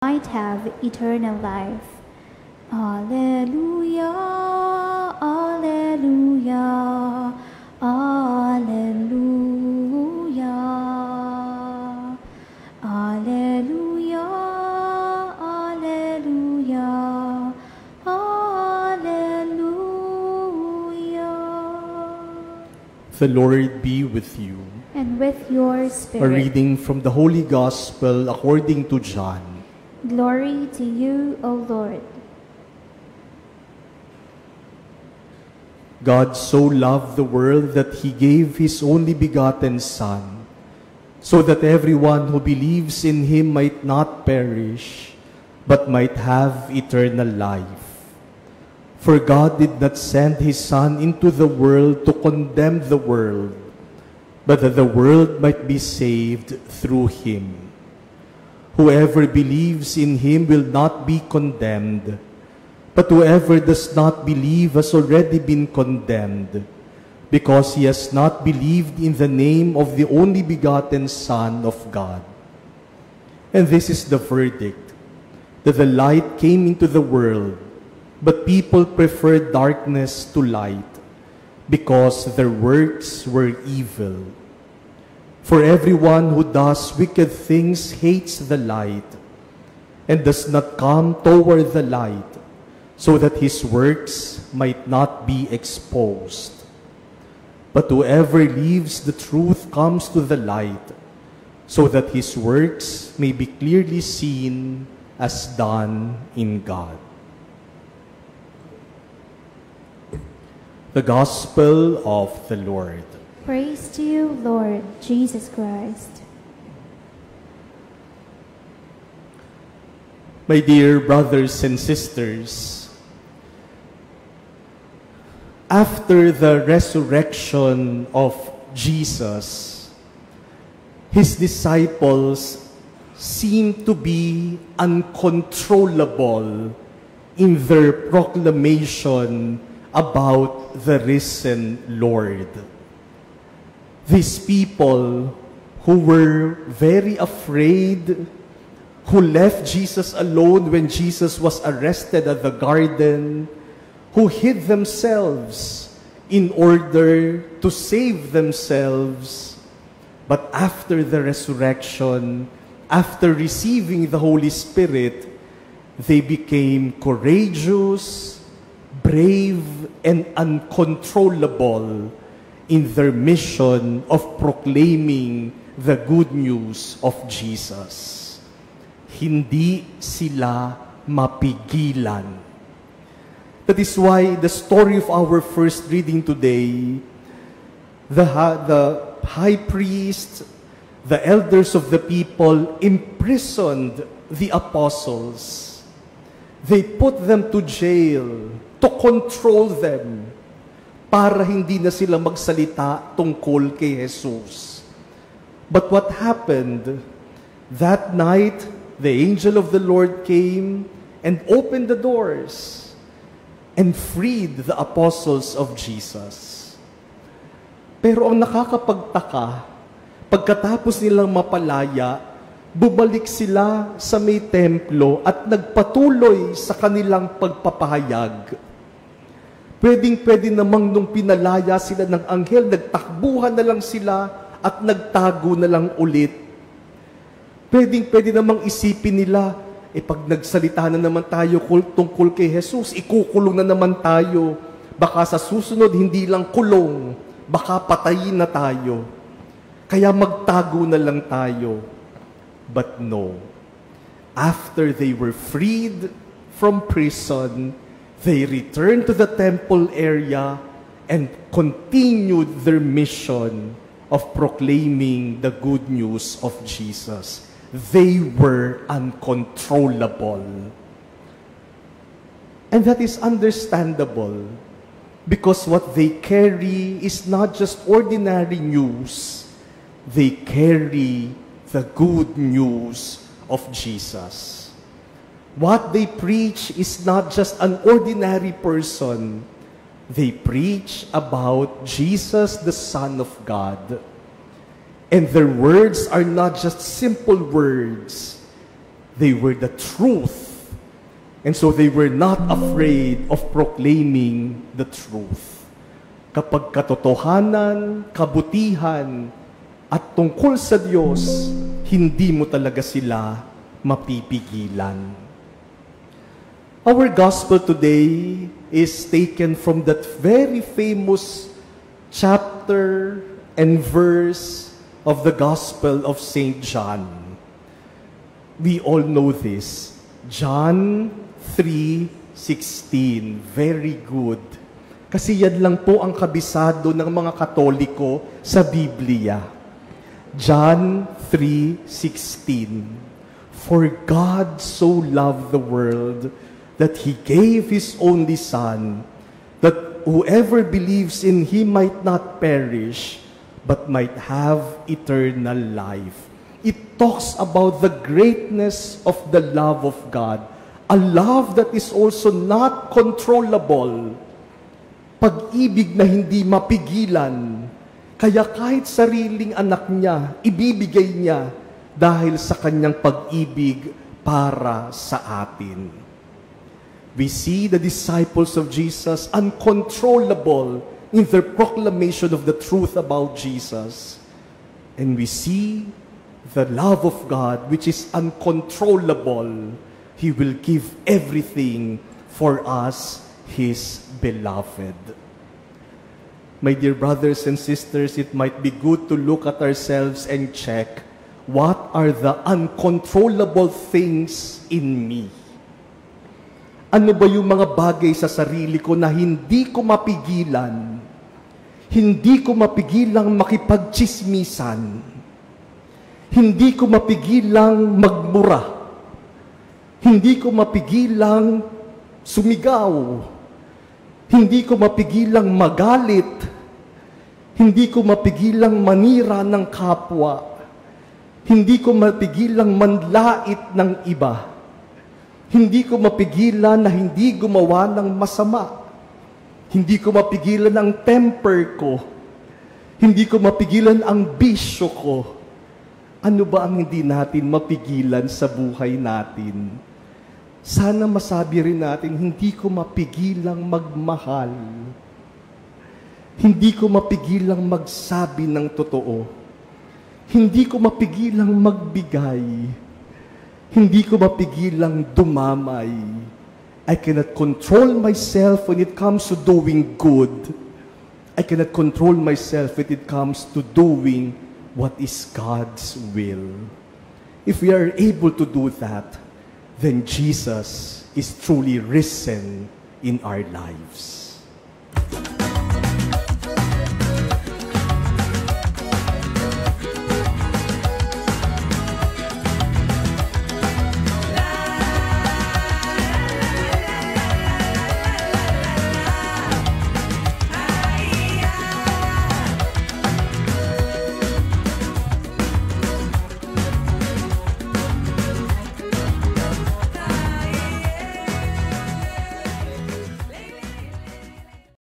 might have eternal life. Alleluia, alleluia, alleluia, alleluia, alleluia, alleluia. The Lord be with you. And with your spirit. A reading from the Holy Gospel according to John. Glory to you, O Lord. God so loved the world that He gave His only begotten Son, so that everyone who believes in Him might not perish, but might have eternal life. For God did not send His Son into the world to condemn the world, but that the world might be saved through Him. Whoever believes in Him will not be condemned, but whoever does not believe has already been condemned, because he has not believed in the name of the only begotten Son of God. And this is the verdict, that the light came into the world, but people preferred darkness to light, because their works were evil. For everyone who does wicked things hates the light, and does not come toward the light, so that his works might not be exposed. But whoever lives the truth comes to the light, so that his works may be clearly seen as done in God. The Gospel of the Lord. Praise to you, Lord Jesus Christ. My dear brothers and sisters, after the resurrection of Jesus, His disciples seemed to be uncontrollable in their proclamation about the risen Lord. These people who were very afraid, who left Jesus alone when Jesus was arrested at the garden, who hid themselves in order to save themselves, but after the resurrection, after receiving the Holy Spirit, they became courageous, brave, and uncontrollable in their mission of proclaiming the good news of Jesus. Hindi sila mapigilan. That is why the story of our first reading today, the high priest, the elders of the people imprisoned the apostles. They put them to jail to control them para hindi na sila magsalita tungkol kay Jesus. But what happened? That night, the angel of the Lord came and opened the doors and freed the apostles of Jesus. Pero ang nakakapagtaka, pagkatapos nilang mapalaya, bumalik sila sa may templo at nagpatuloy sa kanilang pagpapahayag. Pwedeng-pwede namang nung pinalaya sila ng anghel, nagtakbuhan na lang sila at nagtago na lang ulit. Pwedeng-pwede namang isipin nila, pag nagsalita na naman tayo tungkol kay Jesus, ikukulong na naman tayo. Baka sa susunod, hindi lang kulong, baka patayin na tayo. Kaya magtago na lang tayo. But no. After they were freed from prison, they returned to the temple area and continued their mission of proclaiming the good news of Jesus. They were uncontrollable. And that is understandable because what they carry is not just ordinary news. They carry the good news of Jesus. What they preach is not just an ordinary person. They preach about Jesus, the Son of God. And their words are not just simple words. They were the truth. And so they were not afraid of proclaiming the truth. Kapag katotohanan, kabutihan, at tungkol sa Diyos, hindi mo talaga sila mapipigilan. Our gospel today is taken from that very famous chapter and verse of the Gospel of St. John. We all know this. John 3:16. Very good. Kasi yan lang po ang kabisado ng mga Katoliko sa Biblia. John 3:16. For God so loved the world that He gave His only Son, that whoever believes in Him might not perish, but might have eternal life. It talks about the greatness of the love of God. A love that is also not controllable. Pag-ibig na hindi mapigilan. Kaya kahit sariling anak niya, ibibigay niya dahil sa kanyang pag-ibig para sa atin. We see the disciples of Jesus uncontrollable in their proclamation of the truth about Jesus. And we see the love of God, which is uncontrollable. He will give everything for us, His beloved. My dear brothers and sisters, it might be good to look at ourselves and check, what are the uncontrollable things in me? Ano ba yung mga bagay sa sarili ko na hindi ko mapigilan? Hindi ko mapigilang makipagtsismisan. Hindi ko mapigilang magmura. Hindi ko mapigilang sumigaw. Hindi ko mapigilang magalit. Hindi ko mapigilang manira ng kapwa. Hindi ko mapigilang manlait ng iba. Hindi ko mapigilan na hindi gumawa ng masama. Hindi ko mapigilan ang temper ko. Hindi ko mapigilan ang bisyo ko. Ano ba ang hindi natin mapigilan sa buhay natin? Sana masabi rin natin, hindi ko mapigilang magmahal. Hindi ko mapigilang magsabi ng totoo. Hindi ko mapigilang magbigay. Hindi ko mapigilang dumamay. I cannot control myself when it comes to doing good. I cannot control myself when it comes to doing what is God's will. If we are able to do that, then Jesus is truly risen in our lives.